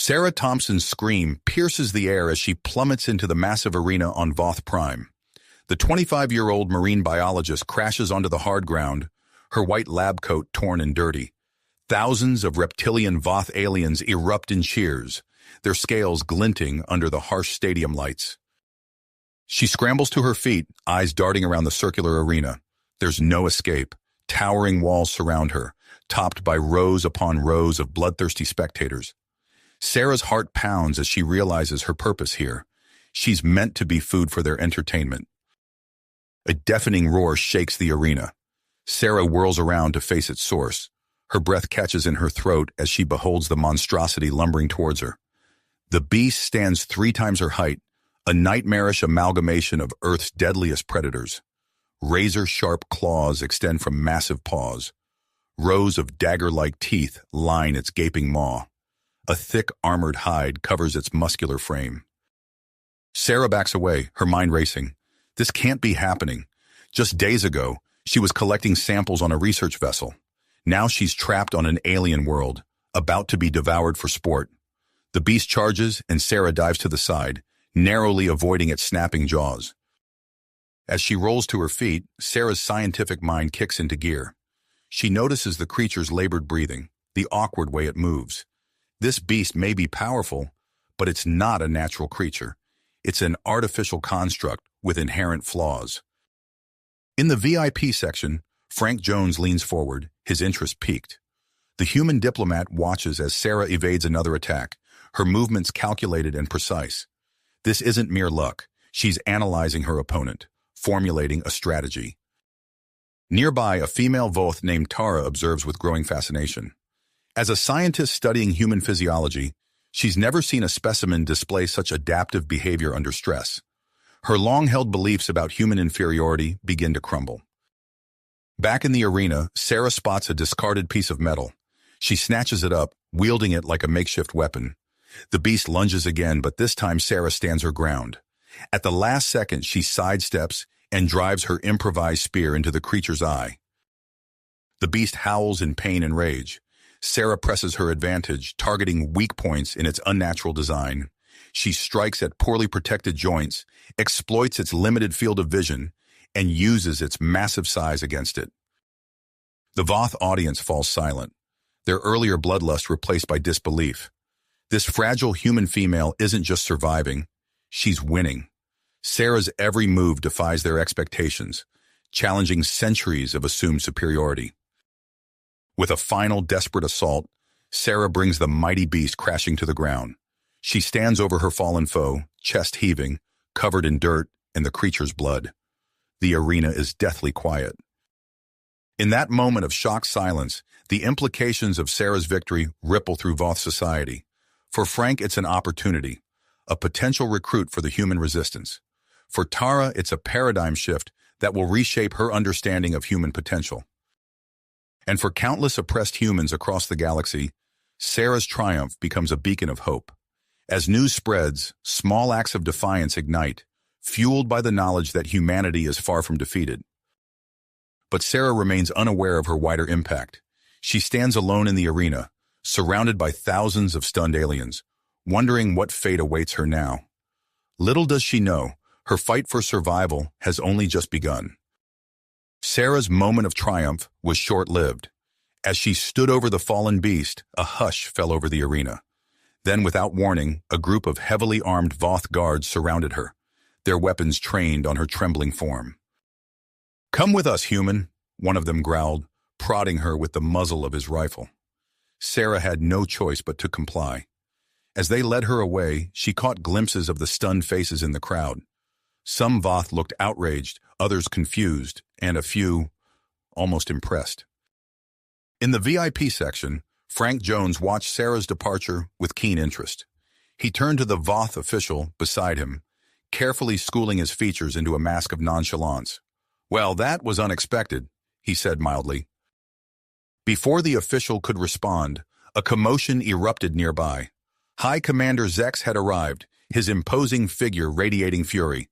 Sarah Thompson's scream pierces the air as she plummets into the massive arena on Voth Prime. The 25-year-old marine biologist crashes onto the hard ground, her white lab coat torn and dirty. Thousands of reptilian Voth aliens erupt in cheers, their scales glinting under the harsh stadium lights. She scrambles to her feet, eyes darting around the circular arena. There's no escape. Towering walls surround her, topped by rows upon rows of bloodthirsty spectators. Sarah's heart pounds as she realizes her purpose here. She's meant to be food for their entertainment. A deafening roar shakes the arena. Sarah whirls around to face its source. Her breath catches in her throat as she beholds the monstrosity lumbering towards her. The beast stands 3 times her height, a nightmarish amalgamation of Earth's deadliest predators. Razor-sharp claws extend from massive paws. Rows of dagger-like teeth line its gaping maw. A thick, armored hide covers its muscular frame. Sarah backs away, her mind racing. This can't be happening. Just days ago, she was collecting samples on a research vessel. Now she's trapped on an alien world, about to be devoured for sport. The beast charges, and Sarah dives to the side, narrowly avoiding its snapping jaws. As she rolls to her feet, Sarah's scientific mind kicks into gear. She notices the creature's labored breathing, the awkward way it moves. This beast may be powerful, but it's not a natural creature. It's an artificial construct with inherent flaws. In the VIP section, Frank Jones leans forward, his interest piqued. The human diplomat watches as Sarah evades another attack, her movements calculated and precise. This isn't mere luck. She's analyzing her opponent, formulating a strategy. Nearby, a female Voth named Tara observes with growing fascination. As a scientist studying human physiology, she's never seen a specimen display such adaptive behavior under stress. Her long-held beliefs about human inferiority begin to crumble. Back in the arena, Sarah spots a discarded piece of metal. She snatches it up, wielding it like a makeshift weapon. The beast lunges again, but this time Sarah stands her ground. At the last second, she sidesteps and drives her improvised spear into the creature's eye. The beast howls in pain and rage. Sarah presses her advantage, targeting weak points in its unnatural design. She strikes at poorly protected joints, exploits its limited field of vision, and uses its massive size against it. The Voth audience falls silent, their earlier bloodlust replaced by disbelief. This fragile human female isn't just surviving, she's winning. Sarah's every move defies their expectations, challenging centuries of assumed superiority. With a final desperate assault, Sarah brings the mighty beast crashing to the ground. She stands over her fallen foe, chest heaving, covered in dirt and the creature's blood. The arena is deathly quiet. In that moment of shocked silence, the implications of Sarah's victory ripple through Voth society. For Frank, it's an opportunity, a potential recruit for the human resistance. For Tara, it's a paradigm shift that will reshape her understanding of human potential. And for countless oppressed humans across the galaxy, Sarah's triumph becomes a beacon of hope. As news spreads, small acts of defiance ignite, fueled by the knowledge that humanity is far from defeated. But Sarah remains unaware of her wider impact. She stands alone in the arena, surrounded by thousands of stunned aliens, wondering what fate awaits her now. Little does she know, her fight for survival has only just begun. Sarah's moment of triumph was short-lived. As she stood over the fallen beast, a hush fell over the arena. Then, without warning, a group of heavily armed Voth guards surrounded her, their weapons trained on her trembling form. "Come with us, human," one of them growled, prodding her with the muzzle of his rifle. Sarah had no choice but to comply. As they led her away, she caught glimpses of the stunned faces in the crowd. Some Voth looked outraged, others confused, and a few almost impressed. In the VIP section, Frank Jones watched Sarah's departure with keen interest. He turned to the Voth official beside him, carefully schooling his features into a mask of nonchalance. "Well, that was unexpected," he said mildly. Before the official could respond, a commotion erupted nearby. High Commander Zex had arrived, his imposing figure radiating fury.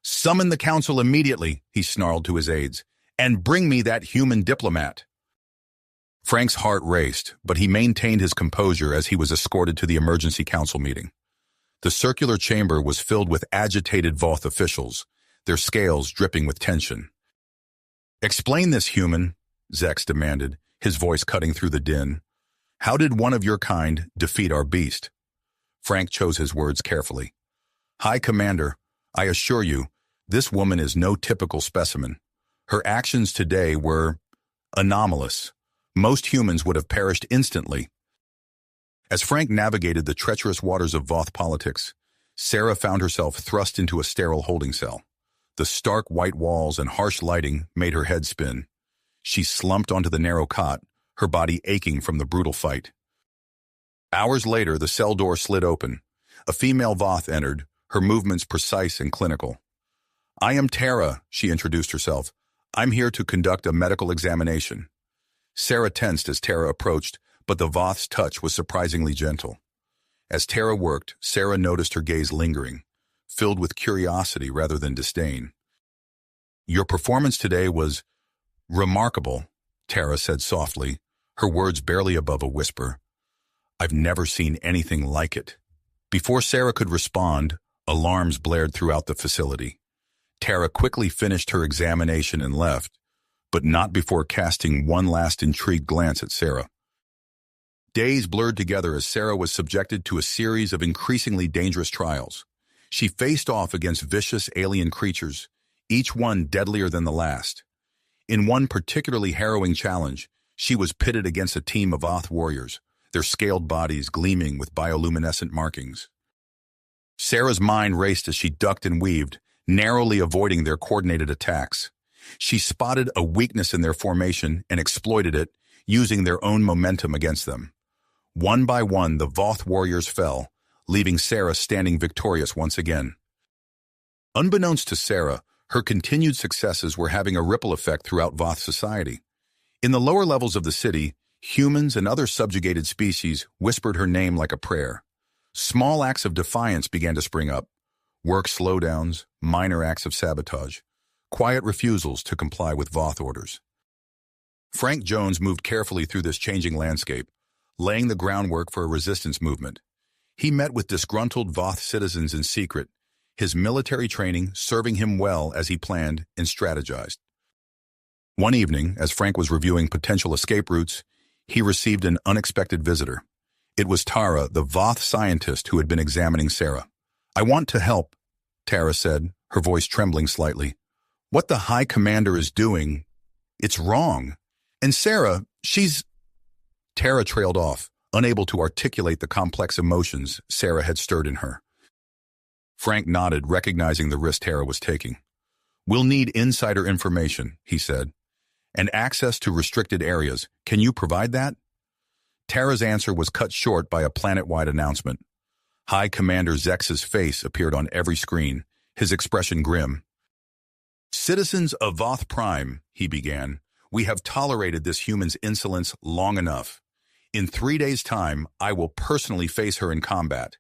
"Summon the council immediately," he snarled to his aides, "and bring me that human diplomat." Frank's heart raced, but he maintained his composure as he was escorted to the emergency council meeting. The circular chamber was filled with agitated Voth officials, their scales dripping with tension. "Explain this, human," Zex demanded, his voice cutting through the din. "How did one of your kind defeat our beast?" Frank chose his words carefully. "High Commander, I assure you, this woman is no typical specimen. Her actions today were anomalous. Most humans would have perished instantly." As Frank navigated the treacherous waters of Voth politics, Sarah found herself thrust into a sterile holding cell. The stark white walls and harsh lighting made her head spin. She slumped onto the narrow cot, her body aching from the brutal fight. Hours later, the cell door slid open. A female Voth entered, her movements precise and clinical. "I am Tara," she introduced herself. "I'm here to conduct a medical examination." Sarah tensed as Tara approached, but the Voth's touch was surprisingly gentle. As Tara worked, Sarah noticed her gaze lingering, filled with curiosity rather than disdain. "Your performance today was remarkable," Tara said softly, her words barely above a whisper. "I've never seen anything like it." Before Sarah could respond, alarms blared throughout the facility. Tara quickly finished her examination and left, but not before casting one last intrigued glance at Sarah. Days blurred together as Sarah was subjected to a series of increasingly dangerous trials. She faced off against vicious alien creatures, each one deadlier than the last. In one particularly harrowing challenge, she was pitted against a team of Voth warriors, their scaled bodies gleaming with bioluminescent markings. Sarah's mind raced as she ducked and weaved, narrowly avoiding their coordinated attacks. She spotted a weakness in their formation and exploited it, using their own momentum against them. One by one, the Voth warriors fell, leaving Sarah standing victorious once again. Unbeknownst to Sarah, her continued successes were having a ripple effect throughout Voth society. In the lower levels of the city, humans and other subjugated species whispered her name like a prayer. Small acts of defiance began to spring up. Work slowdowns, minor acts of sabotage, quiet refusals to comply with Voth orders. Frank Jones moved carefully through this changing landscape, laying the groundwork for a resistance movement. He met with disgruntled Voth citizens in secret, his military training serving him well as he planned and strategized. One evening, as Frank was reviewing potential escape routes, he received an unexpected visitor. It was Tara, the Voth scientist who had been examining Sarah. "I want to help," Tara said, her voice trembling slightly. "What the High Commander is doing, it's wrong. And Sarah, she's—" Tara trailed off, unable to articulate the complex emotions Sarah had stirred in her. Frank nodded, recognizing the risk Tara was taking. "We'll need insider information," he said, "and access to restricted areas. Can you provide that?" Tara's answer was cut short by a planet-wide announcement. High Commander Zex's face appeared on every screen, his expression grim. "Citizens of Voth Prime," he began, "we have tolerated this human's insolence long enough. In 3 days' time, I will personally face her in combat.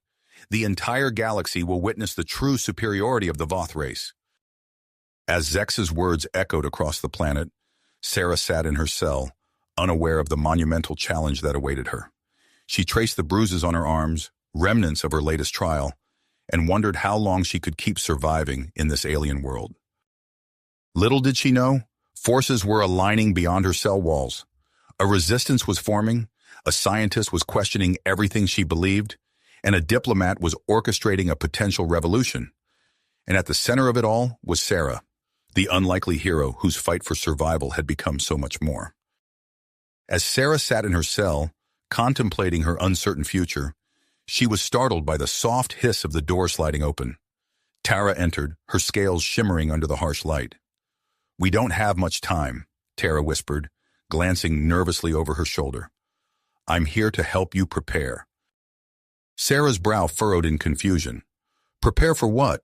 The entire galaxy will witness the true superiority of the Voth race." As Zex's words echoed across the planet, Sarah sat in her cell, unaware of the monumental challenge that awaited her. She traced the bruises on her arms, remnants of her latest trial, and wondered how long she could keep surviving in this alien world. Little did she know, forces were aligning beyond her cell walls. A resistance was forming, a scientist was questioning everything she believed, and a diplomat was orchestrating a potential revolution. And at the center of it all was Sarah, the unlikely hero whose fight for survival had become so much more. As Sarah sat in her cell, contemplating her uncertain future, she was startled by the soft hiss of the door sliding open. Tara entered, her scales shimmering under the harsh light. "We don't have much time," Tara whispered, glancing nervously over her shoulder. "I'm here to help you prepare." Sarah's brow furrowed in confusion. "Prepare for what?"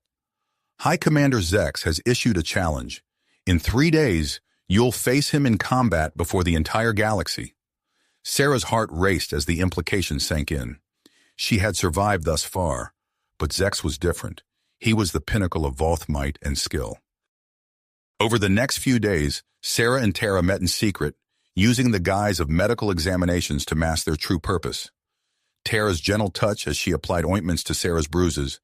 "High Commander Zex has issued a challenge. In 3 days, you'll face him in combat before the entire galaxy." Sarah's heart raced as the implication sank in. She had survived thus far, but Zex was different. He was the pinnacle of Voth might and skill. Over the next few days, Sarah and Tara met in secret, using the guise of medical examinations to mask their true purpose. Tara's gentle touch as she applied ointments to Sarah's bruises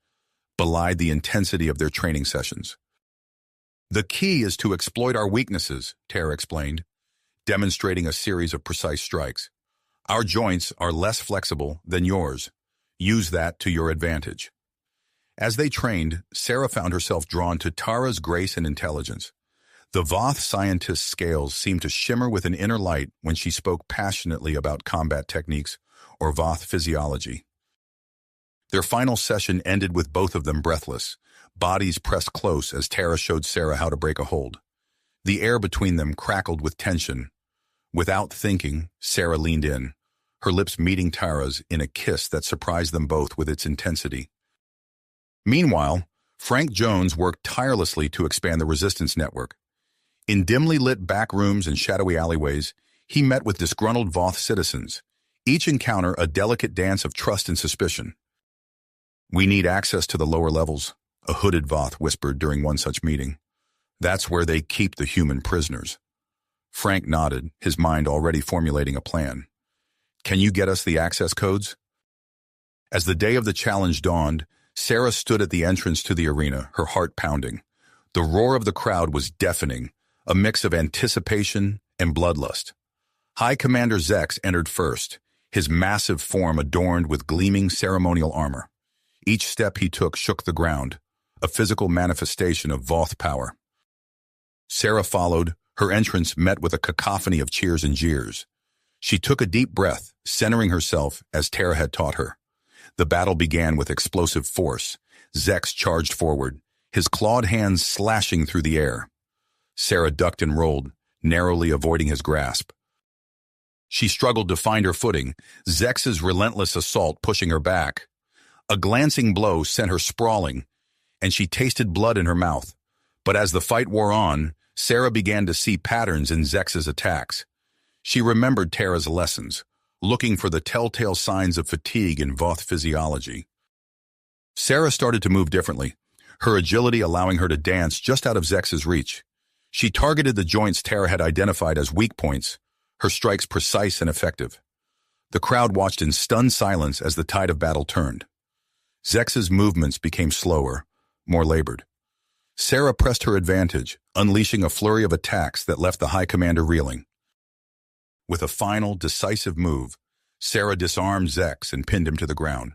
belied the intensity of their training sessions. "The key is to exploit our weaknesses," Tara explained, demonstrating a series of precise strikes. "Our joints are less flexible than yours. Use that to your advantage." As they trained, Sarah found herself drawn to Tara's grace and intelligence. The Voth scientist's scales seemed to shimmer with an inner light when she spoke passionately about combat techniques or Voth physiology. Their final session ended with both of them breathless, bodies pressed close as Tara showed Sarah how to break a hold. The air between them crackled with tension. Without thinking, Sarah leaned in, her lips meeting Tara's in a kiss that surprised them both with its intensity. Meanwhile, Frank Jones worked tirelessly to expand the resistance network. In dimly lit back rooms and shadowy alleyways, he met with disgruntled Voth citizens, each encounter a delicate dance of trust and suspicion. "We need access to the lower levels," a hooded Voth whispered during one such meeting. "That's where they keep the human prisoners." Frank nodded, his mind already formulating a plan. "Can you get us the access codes?" As the day of the challenge dawned, Sarah stood at the entrance to the arena, her heart pounding. The roar of the crowd was deafening, a mix of anticipation and bloodlust. High Commander Zex entered first, his massive form adorned with gleaming ceremonial armor. Each step he took shook the ground, a physical manifestation of Voth power. Sarah followed, her entrance met with a cacophony of cheers and jeers. She took a deep breath, centering herself as Tara had taught her. The battle began with explosive force. Zex charged forward, his clawed hands slashing through the air. Sarah ducked and rolled, narrowly avoiding his grasp. She struggled to find her footing, Zex's relentless assault pushing her back. A glancing blow sent her sprawling, and she tasted blood in her mouth. But as the fight wore on, Sarah began to see patterns in Zex's attacks. She remembered Tara's lessons, looking for the telltale signs of fatigue in Voth physiology. Sarah started to move differently, her agility allowing her to dance just out of Zex's reach. She targeted the joints Tara had identified as weak points, her strikes precise and effective. The crowd watched in stunned silence as the tide of battle turned. Zex's movements became slower, more labored. Sarah pressed her advantage, unleashing a flurry of attacks that left the High Commander reeling. With a final, decisive move, Sarah disarmed Zex and pinned him to the ground.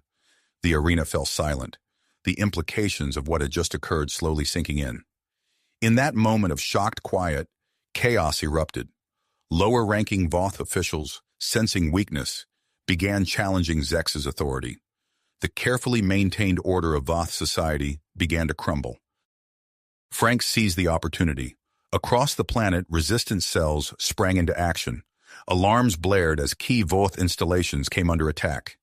The arena fell silent, the implications of what had just occurred slowly sinking in. In that moment of shocked quiet, chaos erupted. Lower-ranking Voth officials, sensing weakness, began challenging Zex's authority. The carefully maintained order of Voth society began to crumble. Frank seized the opportunity. Across the planet, resistance cells sprang into action. Alarms blared as key Voth installations came under attack.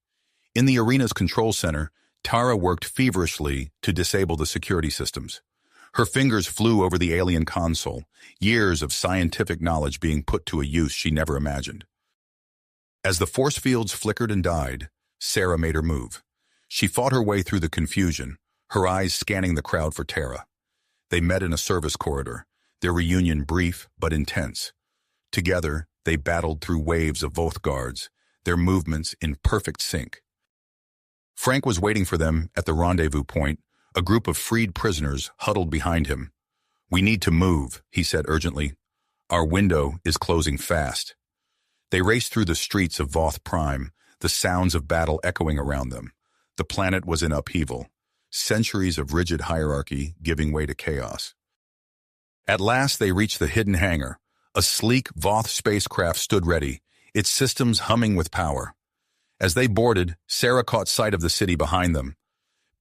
In the arena's control center, Tara worked feverishly to disable the security systems. Her fingers flew over the alien console, years of scientific knowledge being put to a use she never imagined. As the force fields flickered and died, Sarah made her move. She fought her way through the confusion, her eyes scanning the crowd for Tara. They met in a service corridor, their reunion brief but intense. Together, they battled through waves of Voth guards, their movements in perfect sync. Frank was waiting for them at the rendezvous point, a group of freed prisoners huddled behind him. "We need to move," he said urgently. "Our window is closing fast." They raced through the streets of Voth Prime, the sounds of battle echoing around them. The planet was in upheaval, centuries of rigid hierarchy giving way to chaos. At last they reached the hidden hangar. A sleek Voth spacecraft stood ready, its systems humming with power. As they boarded, Sarah caught sight of the city behind them.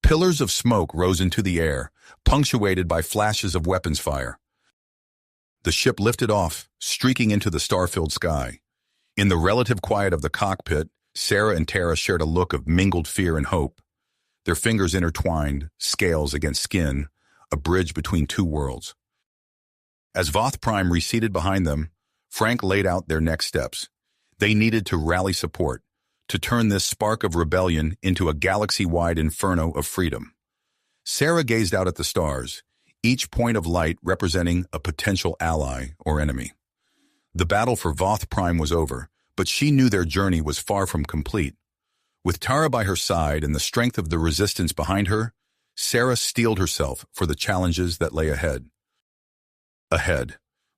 Pillars of smoke rose into the air, punctuated by flashes of weapons fire. The ship lifted off, streaking into the star-filled sky. In the relative quiet of the cockpit, Sarah and Tara shared a look of mingled fear and hope. Their fingers intertwined, scales against skin, a bridge between two worlds. As Voth Prime receded behind them, Frank laid out their next steps. They needed to rally support, to turn this spark of rebellion into a galaxy-wide inferno of freedom. Sarah gazed out at the stars, each point of light representing a potential ally or enemy. The battle for Voth Prime was over, but she knew their journey was far from complete. With Tara by her side and the strength of the resistance behind her, Sarah steeled herself for the challenges that lay ahead.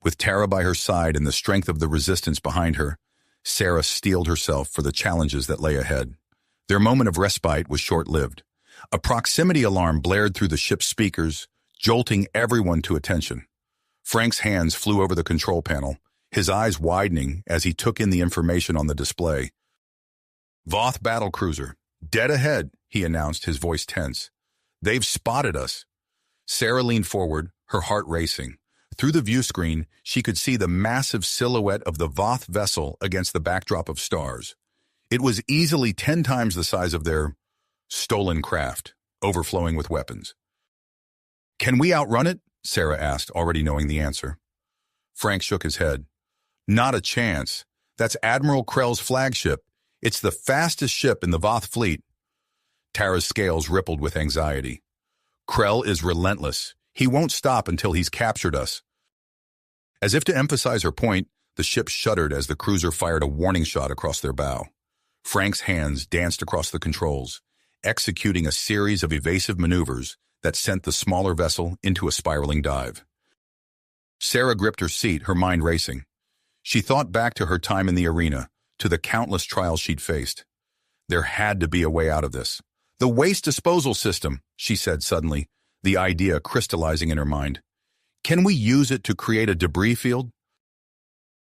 With Tara by her side and the strength of the resistance behind her, Sarah steeled herself for the challenges that lay ahead. Their moment of respite was short-lived. A proximity alarm blared through the ship's speakers, jolting everyone to attention. Frank's hands flew over the control panel, his eyes widening as he took in the information on the display. "Voth battlecruiser, dead ahead," he announced, his voice tense. "They've spotted us." Sarah leaned forward, her heart racing. Through the view screen, she could see the massive silhouette of the Voth vessel against the backdrop of stars. It was easily 10 times the size of their stolen craft, overflowing with weapons. "Can we outrun it?" Sarah asked, already knowing the answer. Frank shook his head. "Not a chance. That's Admiral Krell's flagship. It's the fastest ship in the Voth fleet." Tara's scales rippled with anxiety. "Krell is relentless. He won't stop until he's captured us." As if to emphasize her point, the ship shuddered as the cruiser fired a warning shot across their bow. Frank's hands danced across the controls, executing a series of evasive maneuvers that sent the smaller vessel into a spiraling dive. Sarah gripped her seat, her mind racing. She thought back to her time in the arena, to the countless trials she'd faced. There had to be a way out of this. "The waste disposal system," she said suddenly, the idea crystallizing in her mind. "Can we use it to create a debris field?"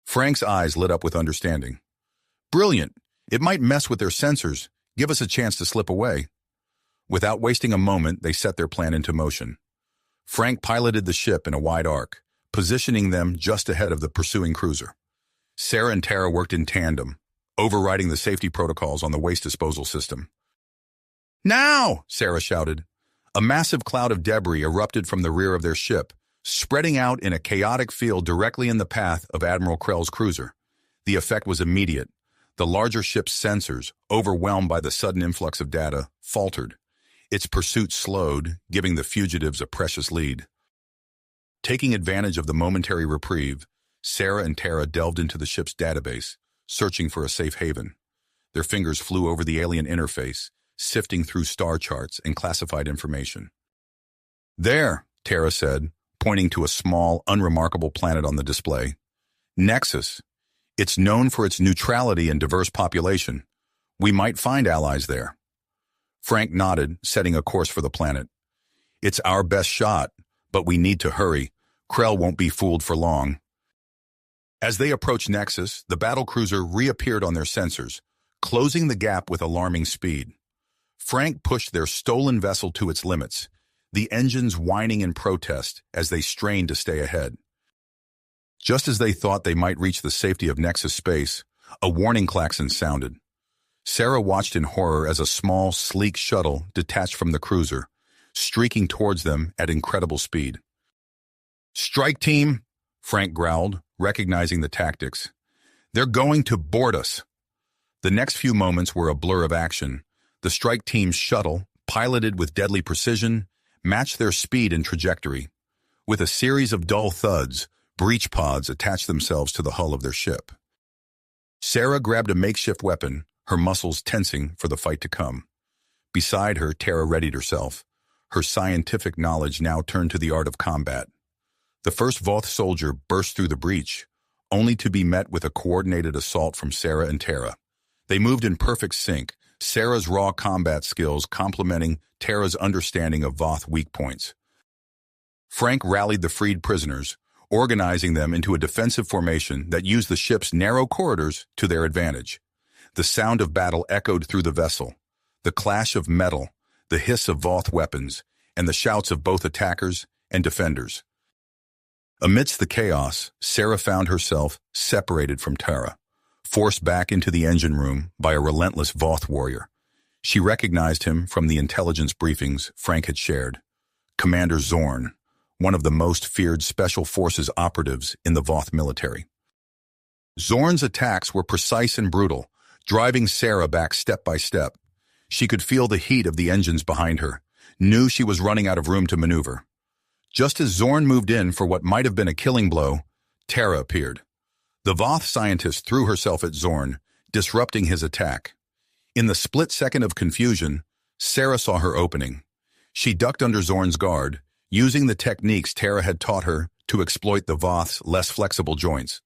Frank's eyes lit up with understanding. "Brilliant. It might mess with their sensors, give us a chance to slip away." Without wasting a moment, they set their plan into motion. Frank piloted the ship in a wide arc, positioning them just ahead of the pursuing cruiser. Sarah and Tara worked in tandem, overriding the safety protocols on the waste disposal system. "Now!" Sarah shouted. A massive cloud of debris erupted from the rear of their ship, spreading out in a chaotic field directly in the path of Admiral Krell's cruiser. The effect was immediate. The larger ship's sensors, overwhelmed by the sudden influx of data, faltered. Its pursuit slowed, giving the fugitives a precious lead. Taking advantage of the momentary reprieve, Sarah and Tara delved into the ship's database, searching for a safe haven. Their fingers flew over the alien interface, sifting through star charts and classified information. "There," Tara said, pointing to a small, unremarkable planet on the display. "Nexus. It's known for its neutrality and diverse population. We might find allies there." Frank nodded, setting a course for the planet. "It's our best shot, but we need to hurry. Krell won't be fooled for long." As they approached Nexus, the battlecruiser reappeared on their sensors, closing the gap with alarming speed. Frank pushed their stolen vessel to its limits, the engines whining in protest as they strained to stay ahead. Just as they thought they might reach the safety of Nexus space, a warning klaxon sounded. Sarah watched in horror as a small, sleek shuttle detached from the cruiser, streaking towards them at incredible speed. "Strike team," Frank growled, recognizing the tactics. "They're going to board us." The next few moments were a blur of action. The strike team's shuttle, piloted with deadly precision, matched their speed and trajectory. With a series of dull thuds, breach pods attached themselves to the hull of their ship. Sarah grabbed a makeshift weapon, her muscles tensing for the fight to come. Beside her, Tara readied herself. Her scientific knowledge now turned to the art of combat. The first Voth soldier burst through the breach, only to be met with a coordinated assault from Sarah and Tara. They moved in perfect sync, Sarah's raw combat skills complementing Tara's understanding of Voth weak points. Frank rallied the freed prisoners, organizing them into a defensive formation that used the ship's narrow corridors to their advantage. The sound of battle echoed through the vessel, the clash of metal, the hiss of Voth weapons, and the shouts of both attackers and defenders. Amidst the chaos, Sarah found herself separated from Tara, forced back into the engine room by a relentless Voth warrior. She recognized him from the intelligence briefings Frank had shared. Commander Zorn, one of the most feared Special Forces operatives in the Voth military. Zorn's attacks were precise and brutal, driving Sarah back step by step. She could feel the heat of the engines behind her, knew she was running out of room to maneuver. Just as Zorn moved in for what might have been a killing blow, Tara appeared. The Voth scientist threw herself at Zorn, disrupting his attack. In the split second of confusion, Sarah saw her opening. She ducked under Zorn's guard, using the techniques Tara had taught her to exploit the Voth's less flexible joints.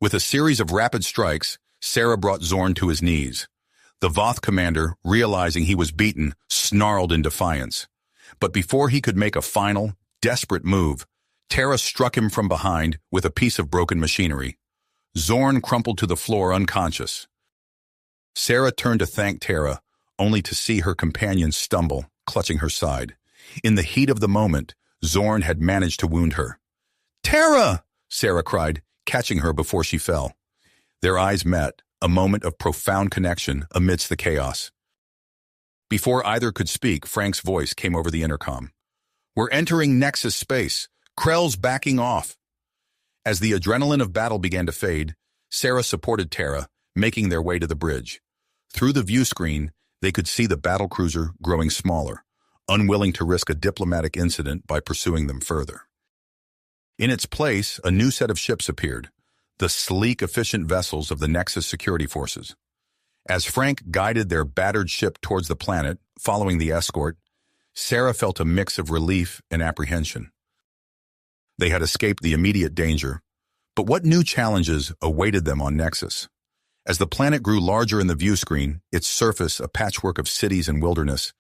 With a series of rapid strikes, Sarah brought Zorn to his knees. The Voth commander, realizing he was beaten, snarled in defiance. But before he could make a final, desperate move, Tara struck him from behind with a piece of broken machinery. Zorn crumpled to the floor unconscious. Sarah turned to thank Tara, only to see her companion stumble, clutching her side. In the heat of the moment, Zorn had managed to wound her. "Tara!" Sarah cried, catching her before she fell. Their eyes met, a moment of profound connection amidst the chaos. Before either could speak, Frank's voice came over the intercom. "We're entering Nexus space. Krell's backing off." As the adrenaline of battle began to fade, Sarah supported Tara, making their way to the bridge. Through the view screen, they could see the battlecruiser growing smaller, unwilling to risk a diplomatic incident by pursuing them further. In its place, a new set of ships appeared, the sleek, efficient vessels of the Nexus security forces. As Frank guided their battered ship towards the planet, following the escort, Sarah felt a mix of relief and apprehension. They had escaped the immediate danger, but what new challenges awaited them on Nexus? As the planet grew larger in the view screen, its surface a patchwork of cities and wilderness,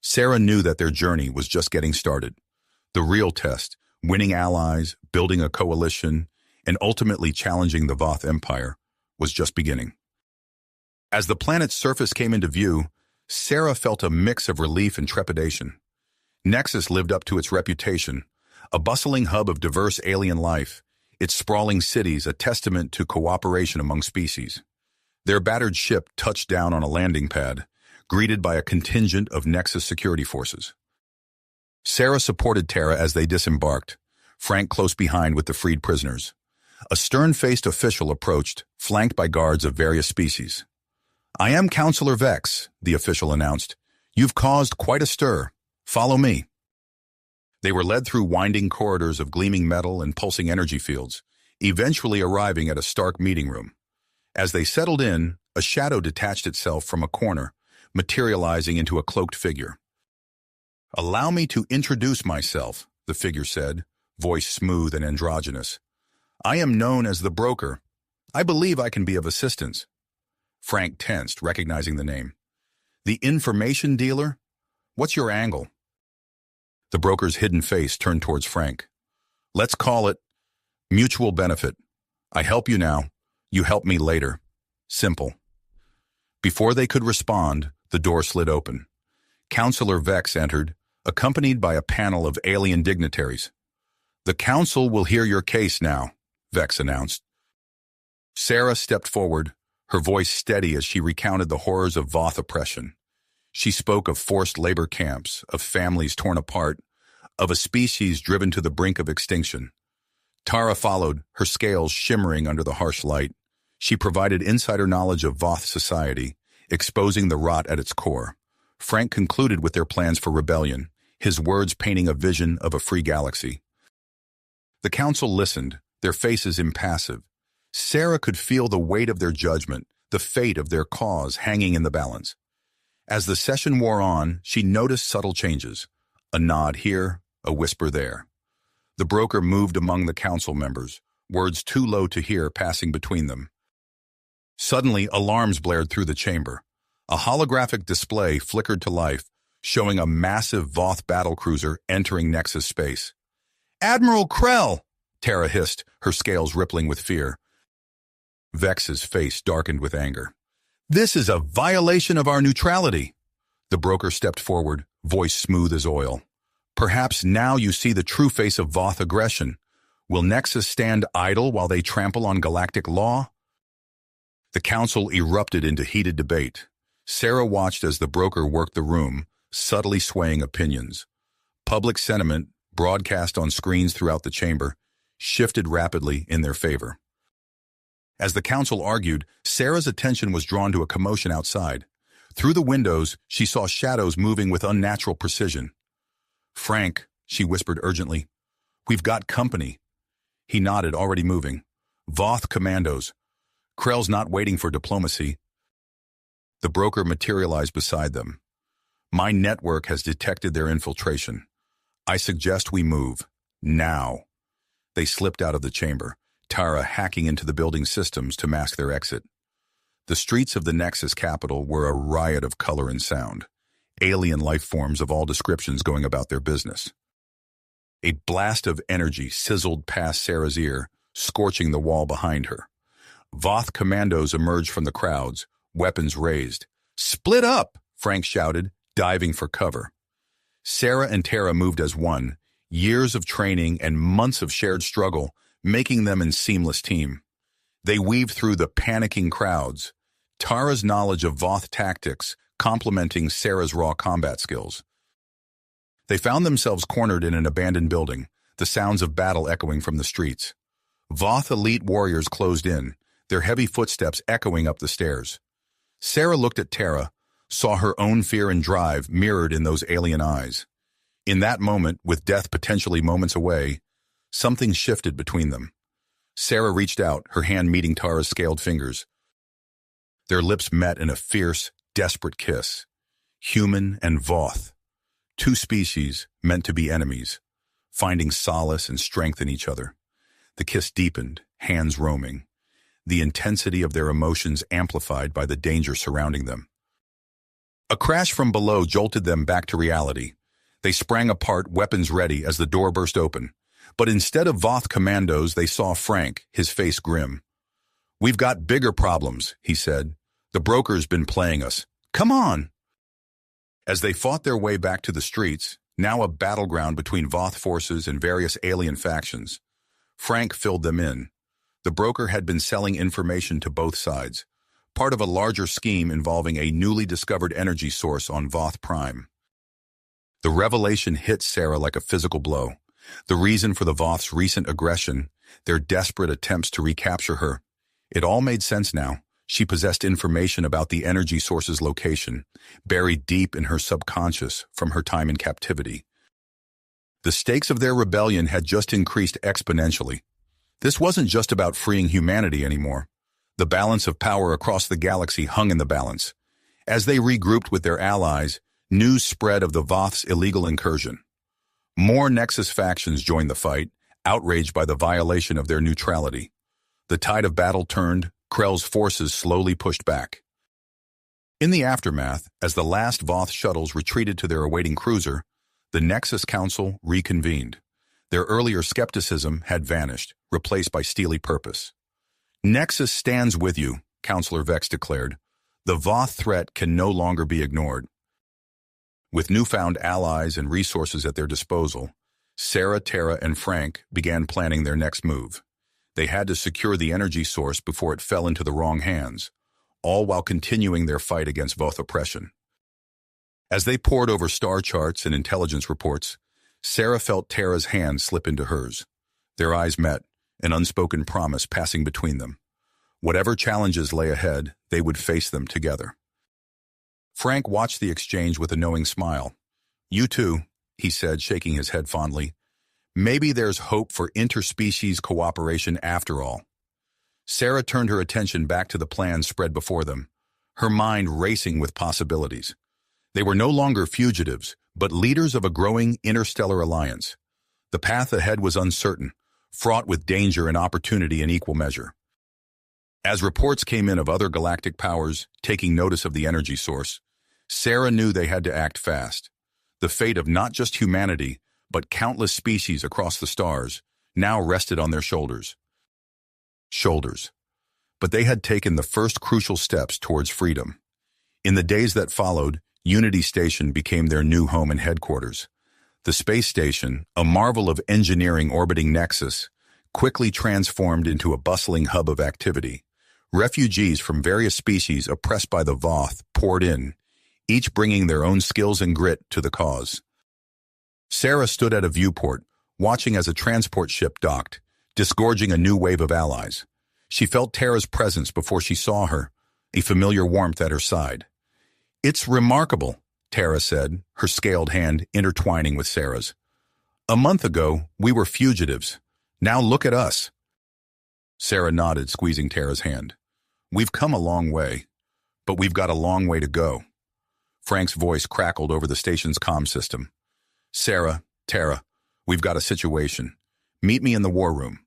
Sarah knew that their journey was just getting started. The real test, winning allies, building a coalition, and ultimately challenging the Voth Empire, was just beginning. As the planet's surface came into view, Sarah felt a mix of relief and trepidation. Nexus lived up to its reputation, a bustling hub of diverse alien life, its sprawling cities a testament to cooperation among species. Their battered ship touched down on a landing pad, greeted by a contingent of Nexus security forces. Sarah supported Tara as they disembarked, Frank close behind with the freed prisoners. A stern-faced official approached, flanked by guards of various species. "I am Counselor Vex," the official announced. "You've caused quite a stir. Follow me." They were led through winding corridors of gleaming metal and pulsing energy fields, eventually arriving at a stark meeting room. As they settled in, a shadow detached itself from a corner, materializing into a cloaked figure. "Allow me to introduce myself," the figure said, voice smooth and androgynous. "I am known as the Broker. I believe I can be of assistance." Frank tensed, recognizing the name. "The information dealer? What's your angle?" The broker's hidden face turned towards Frank. "Let's call it mutual benefit. I help you now, you help me later. Simple." Before they could respond, the door slid open. Counselor Vex entered, accompanied by a panel of alien dignitaries. "The council will hear your case now," Vex announced. Sarah stepped forward, her voice steady as she recounted the horrors of Voth oppression. She spoke of forced labor camps, of families torn apart, of a species driven to the brink of extinction. Tara followed, her scales shimmering under the harsh light. She provided insider knowledge of Voth society, exposing the rot at its core. Frank concluded with their plans for rebellion, his words painting a vision of a free galaxy. The council listened, their faces impassive. Sarah could feel the weight of their judgment, the fate of their cause hanging in the balance. As the session wore on, she noticed subtle changes. A nod here, a whisper there. The broker moved among the council members, words too low to hear passing between them. Suddenly, alarms blared through the chamber. A holographic display flickered to life, showing a massive Voth battlecruiser entering Nexus space. "Admiral Krell!" Tara hissed, her scales rippling with fear. Vex's face darkened with anger. "This is a violation of our neutrality." The broker stepped forward, voice smooth as oil. "Perhaps now you see the true face of Voth aggression. Will Nexus stand idle while they trample on galactic law?" The council erupted into heated debate. Sarah watched as the broker worked the room, subtly swaying opinions. Public sentiment, broadcast on screens throughout the chamber, shifted rapidly in their favor. As the council argued, Sarah's attention was drawn to a commotion outside. Through the windows, she saw shadows moving with unnatural precision. "Frank," she whispered urgently, "we've got company." He nodded, already moving. Voth commandos. Krell's not waiting for diplomacy. The broker materialized beside them. My network has detected their infiltration. I suggest we move. Now. They slipped out of the chamber, Tara hacking into the building's systems to mask their exit. The streets of the Nexus capital were a riot of color and sound, alien life forms of all descriptions going about their business. A blast of energy sizzled past Sarah's ear, scorching the wall behind her. Voth commandos emerged from the crowds, weapons raised. "Split up!" Frank shouted, diving for cover. Sarah and Tara moved as one, years of training and months of shared struggle, making them a seamless team. They weaved through the panicking crowds, Tara's knowledge of Voth tactics complementing Sarah's raw combat skills. They found themselves cornered in an abandoned building, the sounds of battle echoing from the streets. Voth elite warriors closed in, their heavy footsteps echoing up the stairs. Sarah looked at Tara, saw her own fear and drive mirrored in those alien eyes. In that moment, with death potentially moments away, something shifted between them. Sarah reached out, her hand meeting Tara's scaled fingers. Their lips met in a fierce, desperate kiss. Human and Voth, two species meant to be enemies, finding solace and strength in each other. The kiss deepened, hands roaming, the intensity of their emotions amplified by the danger surrounding them. A crash from below jolted them back to reality. They sprang apart, weapons ready, as the door burst open. But instead of Voth commandos, they saw Frank, his face grim. "We've got bigger problems," he said. "The broker's been playing us. Come on!" As they fought their way back to the streets, now a battleground between Voth forces and various alien factions, Frank filled them in. The broker had been selling information to both sides, part of a larger scheme involving a newly discovered energy source on Voth Prime. The revelation hit Sarah like a physical blow. The reason for the Voth's recent aggression, their desperate attempts to recapture her. It all made sense now. She possessed information about the energy source's location, buried deep in her subconscious from her time in captivity. The stakes of their rebellion had just increased exponentially. This wasn't just about freeing humanity anymore. The balance of power across the galaxy hung in the balance. As they regrouped with their allies, news spread of the Voth's illegal incursion. More Nexus factions joined the fight, outraged by the violation of their neutrality. The tide of battle turned, Krell's forces slowly pushed back. In the aftermath, as the last Voth shuttles retreated to their awaiting cruiser, the Nexus Council reconvened. Their earlier skepticism had vanished, replaced by steely purpose. "Nexus stands with you," Counselor Vex declared. "The Voth threat can no longer be ignored." With newfound allies and resources at their disposal, Sarah, Tara, and Frank began planning their next move. They had to secure the energy source before it fell into the wrong hands, all while continuing their fight against Voth oppression. As they pored over star charts and intelligence reports, Sarah felt Tara's hand slip into hers. Their eyes met, an unspoken promise passing between them. Whatever challenges lay ahead, they would face them together. Frank watched the exchange with a knowing smile. "You too," he said, shaking his head fondly. "Maybe there's hope for interspecies cooperation after all." Sarah turned her attention back to the plans spread before them, her mind racing with possibilities. They were no longer fugitives, but leaders of a growing interstellar alliance. The path ahead was uncertain, fraught with danger and opportunity in equal measure. As reports came in of other galactic powers taking notice of the energy source, Sarah knew they had to act fast. The fate of not just humanity, but countless species across the stars, now rested on their shoulders. But they had taken the first crucial steps towards freedom. In the days that followed, Unity Station became their new home and headquarters. The space station, a marvel of engineering orbiting Nexus, quickly transformed into a bustling hub of activity. Refugees from various species oppressed by the Voth poured in, each bringing their own skills and grit to the cause. Sarah stood at a viewport, watching as a transport ship docked, disgorging a new wave of allies. She felt Tara's presence before she saw her, a familiar warmth at her side. "It's remarkable," Tara said, her scaled hand intertwining with Sarah's. "A month ago, we were fugitives. Now look at us." Sarah nodded, squeezing Tara's hand. We've come a long way, but we've got a long way to go. Frank's voice crackled over the station's comm system. Sarah, Tara, we've got a situation. Meet me in the war room.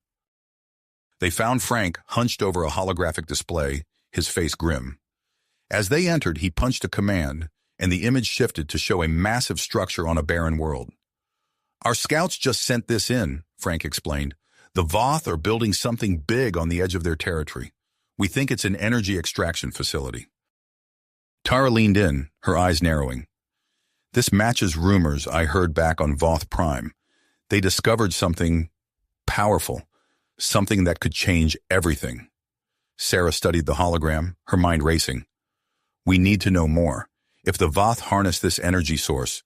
They found Frank hunched over a holographic display, his face grim. As they entered, he punched a command, and the image shifted to show a massive structure on a barren world. Our scouts just sent this in, Frank explained. The Voth are building something big on the edge of their territory. We think it's an energy extraction facility. Tara leaned in, her eyes narrowing. This matches rumors I heard back on Voth Prime. They discovered something powerful, something that could change everything. Sarah studied the hologram, her mind racing. We need to know more. If the Voth harness this energy source...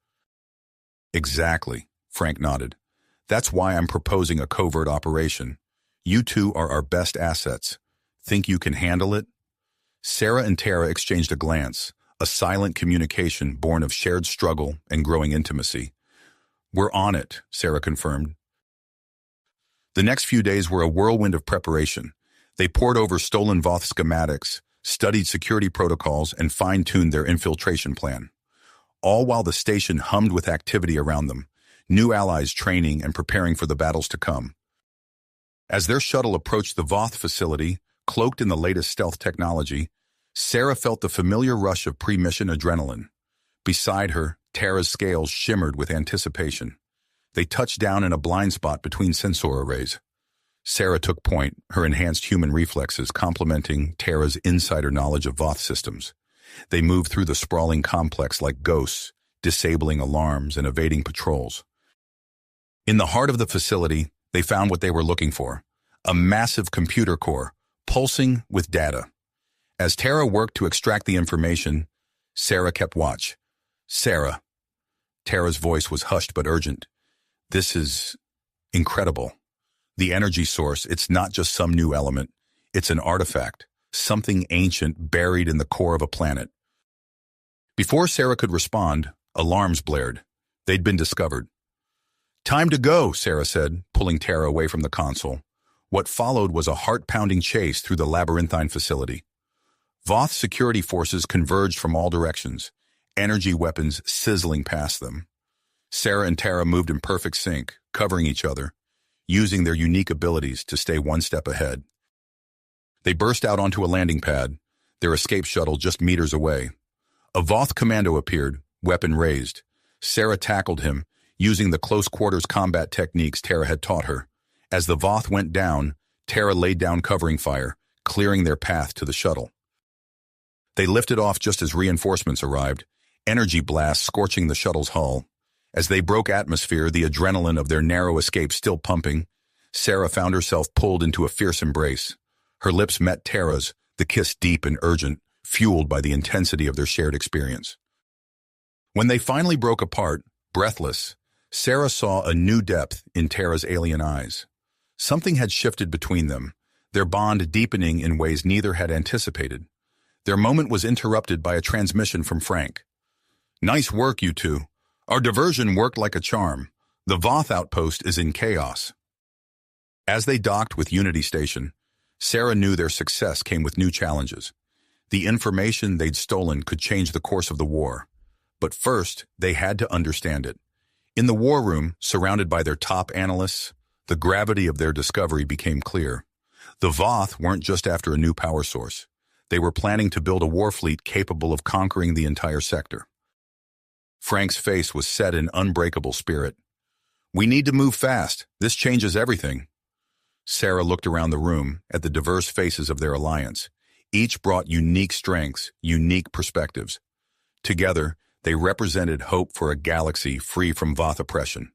Exactly, Frank nodded. That's why I'm proposing a covert operation. You two are our best assets. Think you can handle it? Sarah and Tara exchanged a glance, a silent communication born of shared struggle and growing intimacy. We're on it, Sarah confirmed. The next few days were a whirlwind of preparation. They pored over stolen Voth schematics, studied security protocols, and fine-tuned their infiltration plan. All while the station hummed with activity around them, new allies training and preparing for the battles to come. As their shuttle approached the Voth facility, cloaked in the latest stealth technology, Sarah felt the familiar rush of pre-mission adrenaline. Beside her, Tara's scales shimmered with anticipation. They touched down in a blind spot between sensor arrays. Sarah took point, her enhanced human reflexes complementing Tara's insider knowledge of Voth systems. They moved through the sprawling complex like ghosts, disabling alarms and evading patrols. In the heart of the facility, they found what they were looking for, a massive computer core, pulsing with data. As Tara worked to extract the information, Sarah kept watch. Sarah. Tara's voice was hushed but urgent. This is incredible. The energy source, it's not just some new element. It's an artifact, something ancient buried in the core of a planet. Before Sarah could respond, alarms blared. They'd been discovered. Time to go, Sarah said, pulling Tara away from the console. What followed was a heart-pounding chase through the labyrinthine facility. Voth security forces converged from all directions, energy weapons sizzling past them. Sarah and Tara moved in perfect sync, covering each other, using their unique abilities to stay one step ahead. They burst out onto a landing pad, their escape shuttle just meters away. A Voth commando appeared, weapon raised. Sarah tackled him, using the close-quarters combat techniques Tara had taught her. As the Voth went down, Tara laid down covering fire, clearing their path to the shuttle. They lifted off just as reinforcements arrived, energy blasts scorching the shuttle's hull. As they broke atmosphere, the adrenaline of their narrow escape still pumping, Sarah found herself pulled into a fierce embrace. Her lips met Tara's, the kiss deep and urgent, fueled by the intensity of their shared experience. When they finally broke apart, breathless, Sarah saw a new depth in Tara's alien eyes. Something had shifted between them, their bond deepening in ways neither had anticipated. Their moment was interrupted by a transmission from Frank. Nice work, you two. Our diversion worked like a charm. The Voth outpost is in chaos. As they docked with Unity Station, Sarah knew their success came with new challenges. The information they'd stolen could change the course of the war. But first, they had to understand it. In the war room, surrounded by their top analysts, the gravity of their discovery became clear. The Voth weren't just after a new power source. They were planning to build a war fleet capable of conquering the entire sector. Frank's face was set in unbreakable spirit. We need to move fast. This changes everything. Sarah looked around the room at the diverse faces of their alliance. Each brought unique strengths, unique perspectives. Together, they represented hope for a galaxy free from Voth oppression.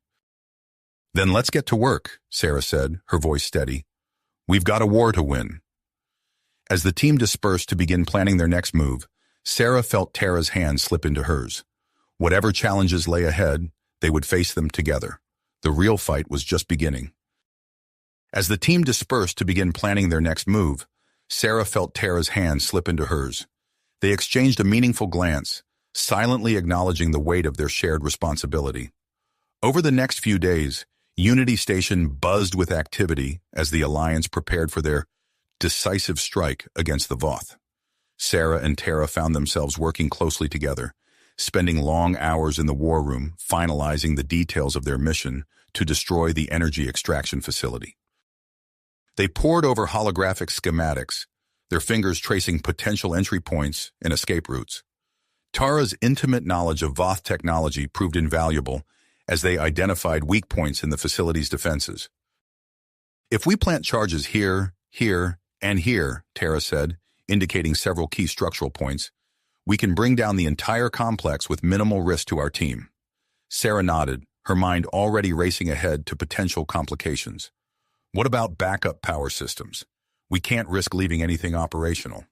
Then let's get to work, Sarah said, her voice steady. We've got a war to win. As the team dispersed to begin planning their next move, Sarah felt Tara's hand slip into hers. Whatever challenges lay ahead, they would face them together. The real fight was just beginning. As the team dispersed to begin planning their next move, Sarah felt Tara's hand slip into hers. They exchanged a meaningful glance, silently acknowledging the weight of their shared responsibility. Over the next few days, Unity Station buzzed with activity as the Alliance prepared for their decisive strike against the Voth. Sarah and Tara found themselves working closely together, spending long hours in the war room finalizing the details of their mission to destroy the energy extraction facility. They pored over holographic schematics, their fingers tracing potential entry points and escape routes. Tara's intimate knowledge of Voth technology proved invaluable as they identified weak points in the facility's defenses. "If we plant charges here, here, and here," Tara said, indicating several key structural points, "we can bring down the entire complex with minimal risk to our team." Sarah nodded, her mind already racing ahead to potential complications. "What about backup power systems? We can't risk leaving anything operational."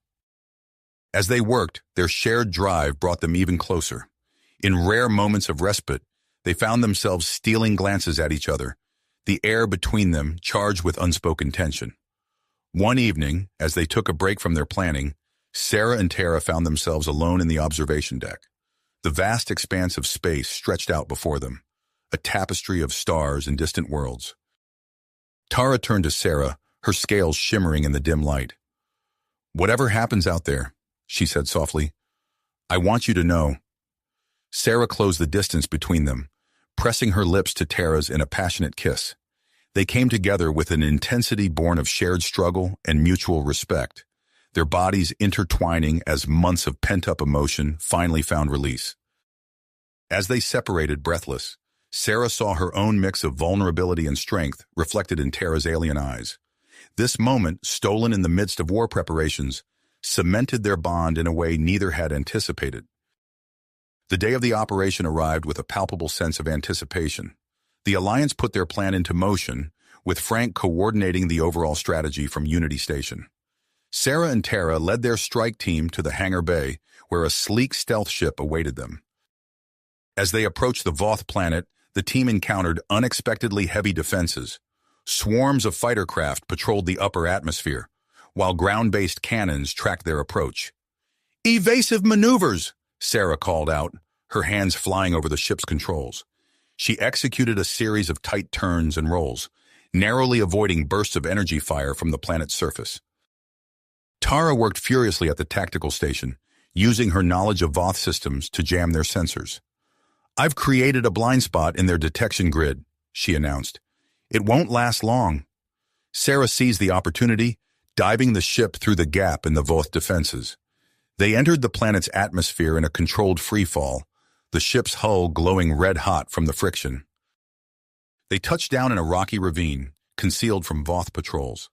As they worked, their shared drive brought them even closer. In rare moments of respite, they found themselves stealing glances at each other, the air between them charged with unspoken tension. One evening, as they took a break from their planning, Sarah and Tara found themselves alone in the observation deck. The vast expanse of space stretched out before them, a tapestry of stars and distant worlds. Tara turned to Sarah, her scales shimmering in the dim light. "Whatever happens out there," she said softly, "I want you to know." Sarah closed the distance between them, pressing her lips to Tara's in a passionate kiss. They came together with an intensity born of shared struggle and mutual respect, their bodies intertwining as months of pent-up emotion finally found release. As they separated breathless, Sarah saw her own mix of vulnerability and strength reflected in Tara's alien eyes. This moment, stolen in the midst of war preparations, cemented their bond in a way neither had anticipated. The day of the operation arrived with a palpable sense of anticipation. The Alliance put their plan into motion, with Frank coordinating the overall strategy from Unity Station. Sarah and Tara led their strike team to the hangar bay, where a sleek stealth ship awaited them. As they approached the Voth planet, the team encountered unexpectedly heavy defenses. Swarms of fighter craft patrolled the upper atmosphere, while ground-based cannons tracked their approach. "Evasive maneuvers!" Sarah called out, her hands flying over the ship's controls. She executed a series of tight turns and rolls, narrowly avoiding bursts of energy fire from the planet's surface. Tara worked furiously at the tactical station, using her knowledge of Voth systems to jam their sensors. "I've created a blind spot in their detection grid," she announced. "It won't last long." Sarah seized the opportunity, diving the ship through the gap in the Voth defenses. They entered the planet's atmosphere in a controlled freefall, the ship's hull glowing red-hot from the friction. They touched down in a rocky ravine, concealed from Voth patrols.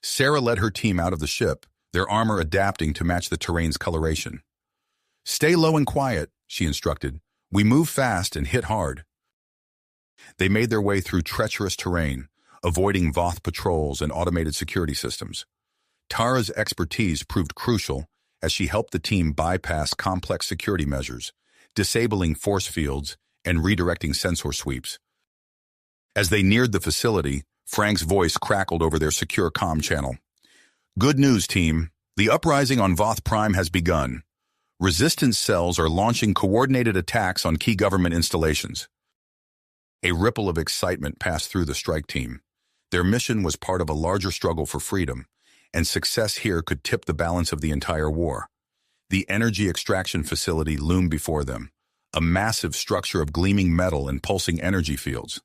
Sarah led her team out of the ship, their armor adapting to match the terrain's coloration. "Stay low and quiet," she instructed. "We move fast and hit hard." They made their way through treacherous terrain, avoiding Voth patrols and automated security systems. Tara's expertise proved crucial as she helped the team bypass complex security measures, disabling force fields and redirecting sensor sweeps. As they neared the facility, Frank's voice crackled over their secure comm channel. "Good news, team. The uprising on Voth Prime has begun. Resistance cells are launching coordinated attacks on key government installations." A ripple of excitement passed through the strike team. Their mission was part of a larger struggle for freedom, and success here could tip the balance of the entire war. The energy extraction facility loomed before them, a massive structure of gleaming metal and pulsing energy fields.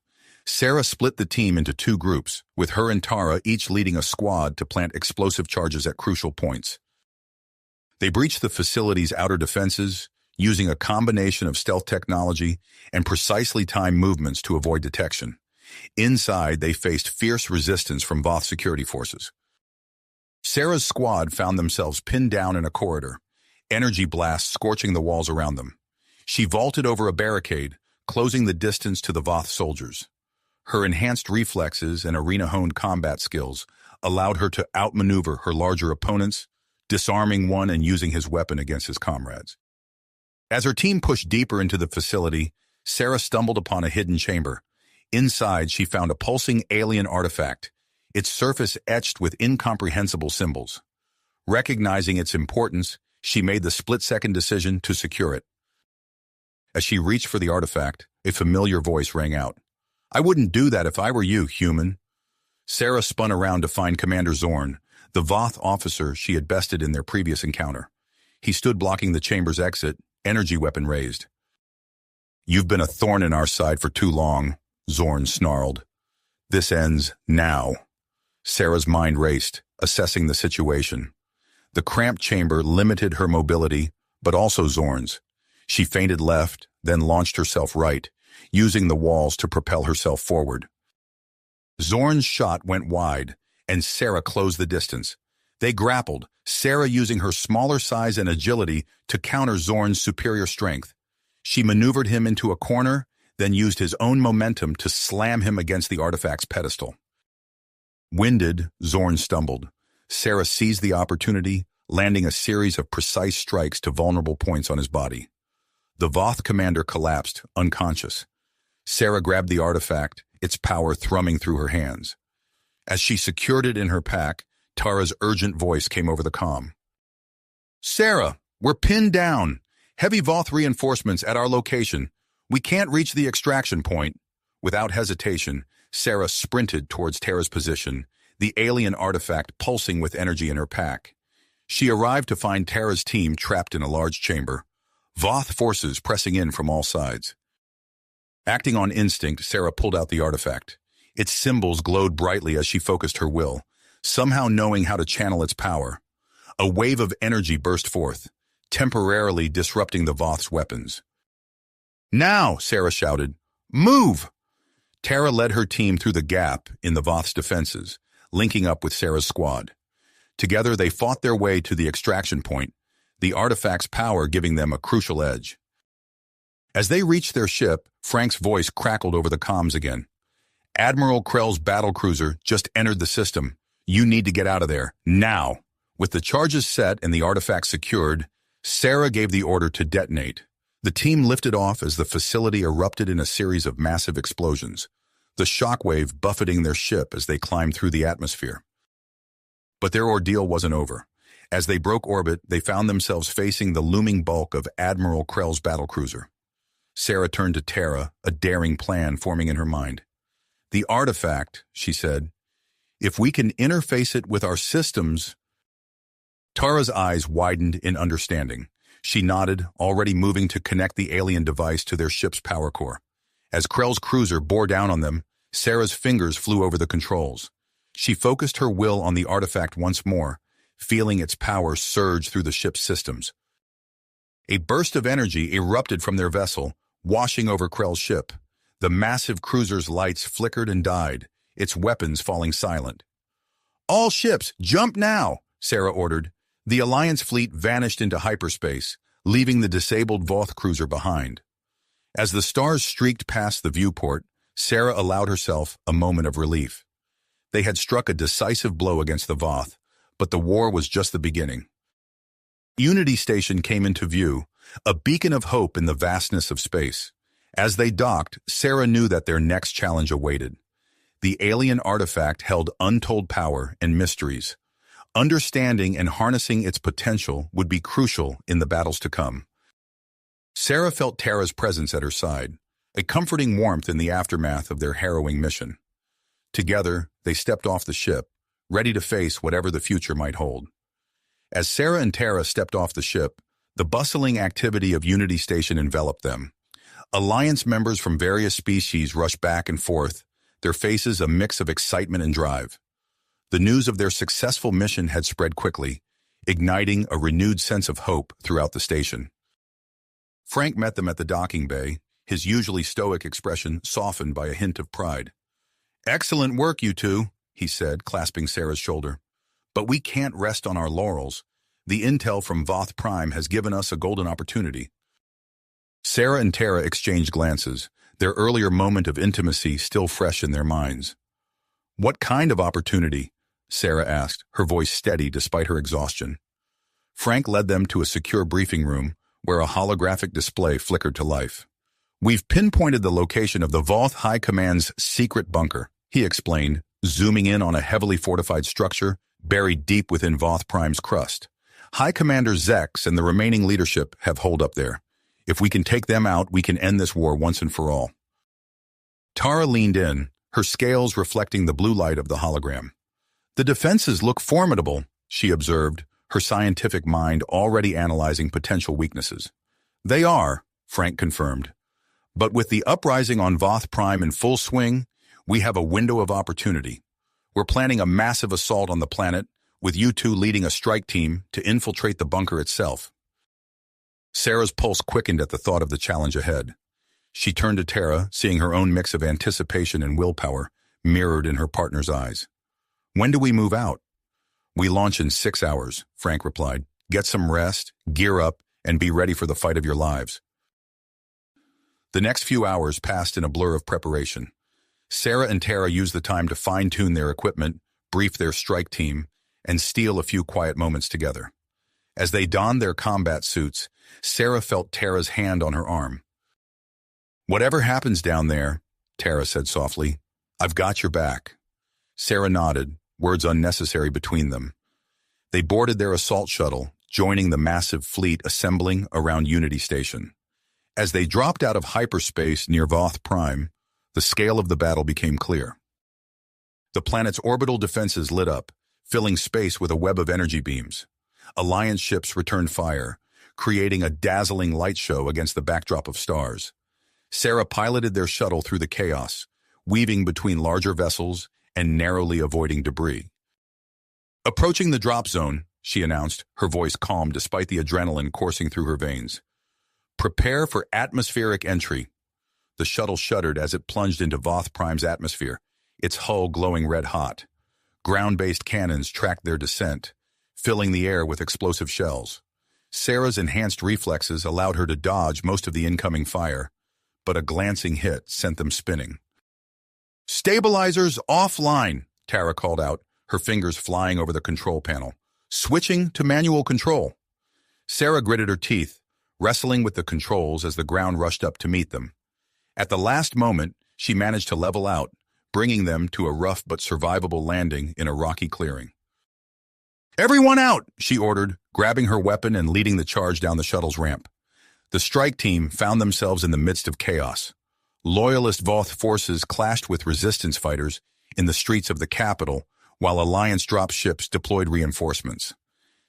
Sarah split the team into two groups, with her and Tara each leading a squad to plant explosive charges at crucial points. They breached the facility's outer defenses, using a combination of stealth technology and precisely timed movements to avoid detection. Inside, they faced fierce resistance from Voth security forces. Sarah's squad found themselves pinned down in a corridor, energy blasts scorching the walls around them. She vaulted over a barricade, closing the distance to the Voth soldiers. Her enhanced reflexes and arena-honed combat skills allowed her to outmaneuver her larger opponents, disarming one and using his weapon against his comrades. As her team pushed deeper into the facility, Sarah stumbled upon a hidden chamber. Inside, she found a pulsing alien artifact, its surface etched with incomprehensible symbols. Recognizing its importance, she made the split-second decision to secure it. As she reached for the artifact, a familiar voice rang out. "I wouldn't do that if I were you, human." Sarah spun around to find Commander Zorn, the Voth officer she had bested in their previous encounter. He stood blocking the chamber's exit, energy weapon raised. "You've been a thorn in our side for too long," Zorn snarled. "This ends now." Sarah's mind raced, assessing the situation. The cramped chamber limited her mobility, but also Zorn's. She feinted left, then launched herself right, using the walls to propel herself forward. Zorn's shot went wide, and Sarah closed the distance. They grappled, Sarah using her smaller size and agility to counter Zorn's superior strength. She maneuvered him into a corner, then used his own momentum to slam him against the artifact's pedestal. Winded, Zorn stumbled. Sarah seized the opportunity, landing a series of precise strikes to vulnerable points on his body. The Voth commander collapsed, unconscious. Sarah grabbed the artifact, its power thrumming through her hands. As she secured it in her pack, Tara's urgent voice came over the comm. "Sarah, we're pinned down. Heavy Voth reinforcements at our location. We can't reach the extraction point." Without hesitation, Sarah sprinted towards Tara's position, the alien artifact pulsing with energy in her pack. She arrived to find Tara's team trapped in a large chamber, Voth forces pressing in from all sides. Acting on instinct, Sarah pulled out the artifact. Its symbols glowed brightly as she focused her will, somehow knowing how to channel its power. A wave of energy burst forth, temporarily disrupting the Voth's weapons. "Now!" Sarah shouted. "Move!" Tara led her team through the gap in the Voth's defenses, linking up with Sarah's squad. Together they fought their way to the extraction point, the artifact's power giving them a crucial edge. As they reached their ship, Frank's voice crackled over the comms again. "Admiral Krell's battlecruiser just entered the system. You need to get out of there, now." With the charges set and the artifact secured, Sarah gave the order to detonate. The team lifted off as the facility erupted in a series of massive explosions, the shockwave buffeting their ship as they climbed through the atmosphere. But their ordeal wasn't over. As they broke orbit, they found themselves facing the looming bulk of Admiral Krell's battlecruiser. Sarah turned to Tara, a daring plan forming in her mind. "The artifact," she said. "If we can interface it with our systems—" Tara's eyes widened in understanding. She nodded, already moving to connect the alien device to their ship's power core. As Krell's cruiser bore down on them, Sarah's fingers flew over the controls. She focused her will on the artifact once more, feeling its power surge through the ship's systems. A burst of energy erupted from their vessel, washing over Krell's ship. The massive cruiser's lights flickered and died, its weapons falling silent. "All ships, jump now!" Sarah ordered. The Alliance fleet vanished into hyperspace, leaving the disabled Voth cruiser behind. As the stars streaked past the viewport, Sarah allowed herself a moment of relief. They had struck a decisive blow against the Voth, but the war was just the beginning. Unity Station came into view, a beacon of hope in the vastness of space. As they docked, Sarah knew that their next challenge awaited. The alien artifact held untold power and mysteries. Understanding and harnessing its potential would be crucial in the battles to come. Sarah felt Tara's presence at her side, a comforting warmth in the aftermath of their harrowing mission. Together, they stepped off the ship, ready to face whatever the future might hold. As Sarah and Tara stepped off the ship, the bustling activity of Unity Station enveloped them. Alliance members from various species rushed back and forth, their faces a mix of excitement and drive. The news of their successful mission had spread quickly, igniting a renewed sense of hope throughout the station. Frank met them at the docking bay, his usually stoic expression softened by a hint of pride. "Excellent work, you two," he said, clasping Sarah's shoulder. "But we can't rest on our laurels. The intel from Voth Prime has given us a golden opportunity." Sarah and Tara exchanged glances, their earlier moment of intimacy still fresh in their minds. "What kind of opportunity?" Sarah asked, her voice steady despite her exhaustion. Frank led them to a secure briefing room where a holographic display flickered to life. "We've pinpointed the location of the Voth High Command's secret bunker," he explained, zooming in on a heavily fortified structure buried deep within Voth Prime's crust. "High Commander Zex and the remaining leadership have holed up there. If we can take them out, we can end this war once and for all." Tara leaned in, her scales reflecting the blue light of the hologram. The defenses look formidable, she observed, her scientific mind already analyzing potential weaknesses. They are, Frank confirmed. But with the uprising on Voth Prime in full swing, we have a window of opportunity. We're planning a massive assault on the planet, with you two leading a strike team to infiltrate the bunker itself. Sarah's pulse quickened at the thought of the challenge ahead. She turned to Tara, seeing her own mix of anticipation and willpower mirrored in her partner's eyes. When do we move out? We launch in 6 hours, Frank replied. Get some rest, gear up, and be ready for the fight of your lives. The next few hours passed in a blur of preparation. Sarah and Tara used the time to fine-tune their equipment, brief their strike team, and steal a few quiet moments together. As they donned their combat suits, Sarah felt Tara's hand on her arm. Whatever happens down there, Tara said softly, I've got your back. Sarah nodded, words unnecessary between them. They boarded their assault shuttle, joining the massive fleet assembling around Unity Station. As they dropped out of hyperspace near Voth Prime, the scale of the battle became clear. The planet's orbital defenses lit up, filling space with a web of energy beams. Alliance ships returned fire, creating a dazzling light show against the backdrop of stars. Sarah piloted their shuttle through the chaos, weaving between larger vessels and narrowly avoiding debris. Approaching the drop zone, she announced, her voice calm despite the adrenaline coursing through her veins. Prepare for atmospheric entry. The shuttle shuddered as it plunged into Voth Prime's atmosphere, its hull glowing red-hot. Ground-based cannons tracked their descent, filling the air with explosive shells. Sarah's enhanced reflexes allowed her to dodge most of the incoming fire, but a glancing hit sent them spinning. Stabilizers offline, Tara called out, her fingers flying over the control panel. Switching to manual control. Sarah gritted her teeth, wrestling with the controls as the ground rushed up to meet them. At the last moment, she managed to level out, bringing them to a rough but survivable landing in a rocky clearing. Everyone out, she ordered, grabbing her weapon and leading the charge down the shuttle's ramp. The strike team found themselves in the midst of chaos. Loyalist Voth forces clashed with resistance fighters in the streets of the capital, while Alliance dropships deployed reinforcements.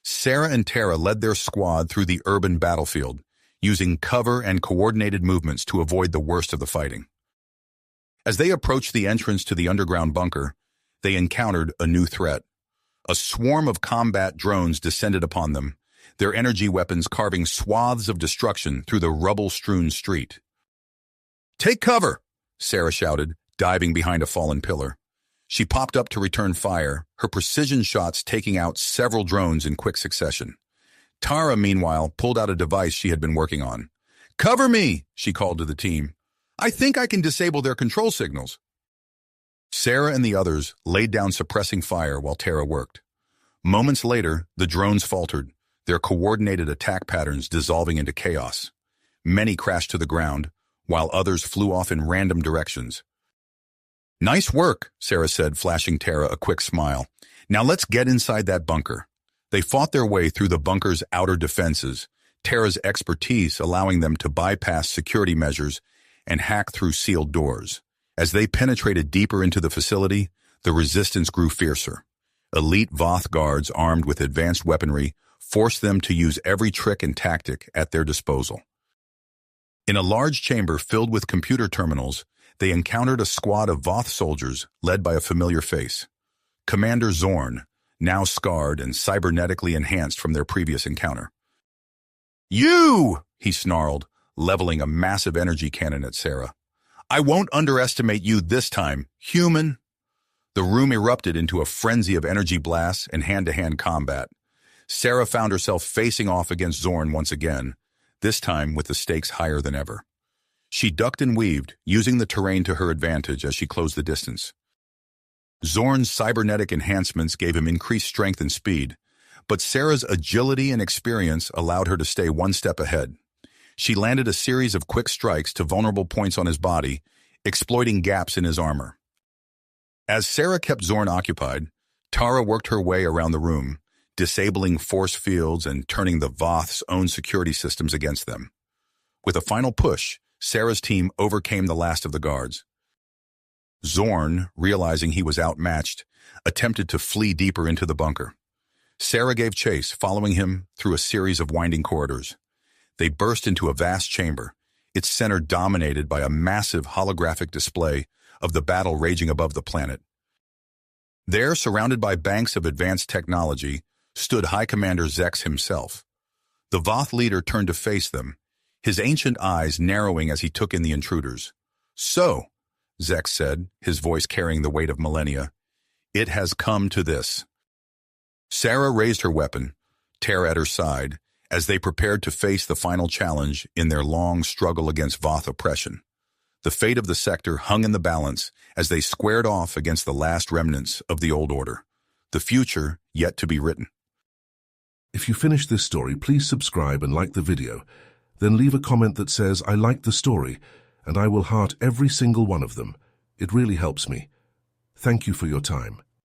Sarah and Tara led their squad through the urban battlefield, using cover and coordinated movements to avoid the worst of the fighting. As they approached the entrance to the underground bunker, they encountered a new threat. A swarm of combat drones descended upon them, their energy weapons carving swaths of destruction through the rubble-strewn street. Take cover, Sarah shouted, diving behind a fallen pillar. She popped up to return fire, her precision shots taking out several drones in quick succession. Tara, meanwhile, pulled out a device she had been working on. Cover me, she called to the team. I think I can disable their control signals. Sarah and the others laid down suppressing fire while Tara worked. Moments later, the drones faltered, their coordinated attack patterns dissolving into chaos. Many crashed to the ground, while others flew off in random directions. Nice work, Sarah said, flashing Tara a quick smile. Now let's get inside that bunker. They fought their way through the bunker's outer defenses, Tara's expertise allowing them to bypass security measures and hack through sealed doors. As they penetrated deeper into the facility, the resistance grew fiercer. Elite Voth guards armed with advanced weaponry forced them to use every trick and tactic at their disposal. In a large chamber filled with computer terminals, they encountered a squad of Voth soldiers led by a familiar face. Commander Zorn, now scarred and cybernetically enhanced from their previous encounter. You! He snarled, leveling a massive energy cannon at Sarah. I won't underestimate you this time, human. The room erupted into a frenzy of energy blasts and hand-to-hand combat. Sarah found herself facing off against Zorn once again, this time with the stakes higher than ever. She ducked and weaved, using the terrain to her advantage as she closed the distance. Zorn's cybernetic enhancements gave him increased strength and speed, but Sarah's agility and experience allowed her to stay one step ahead. She landed a series of quick strikes to vulnerable points on his body, exploiting gaps in his armor. As Sarah kept Zorn occupied, Tara worked her way around the room, disabling force fields and turning the Voth's own security systems against them. With a final push, Sarah's team overcame the last of the guards. Zorn, realizing he was outmatched, attempted to flee deeper into the bunker. Sarah gave chase, following him through a series of winding corridors. They burst into a vast chamber, its center dominated by a massive holographic display of the battle raging above the planet. There, surrounded by banks of advanced technology, stood High Commander Zex himself. The Voth leader turned to face them, his ancient eyes narrowing as he took in the intruders. "So," Zex said, his voice carrying the weight of millennia, "it has come to this." Sarah raised her weapon, Terra at her side, as they prepared to face the final challenge in their long struggle against Voth oppression. The fate of the sector hung in the balance as they squared off against the last remnants of the old order, the future yet to be written. If you finished this story, please subscribe and like the video. Then leave a comment that says, "I liked the story," and I will heart every single one of them. It really helps me. Thank you for your time.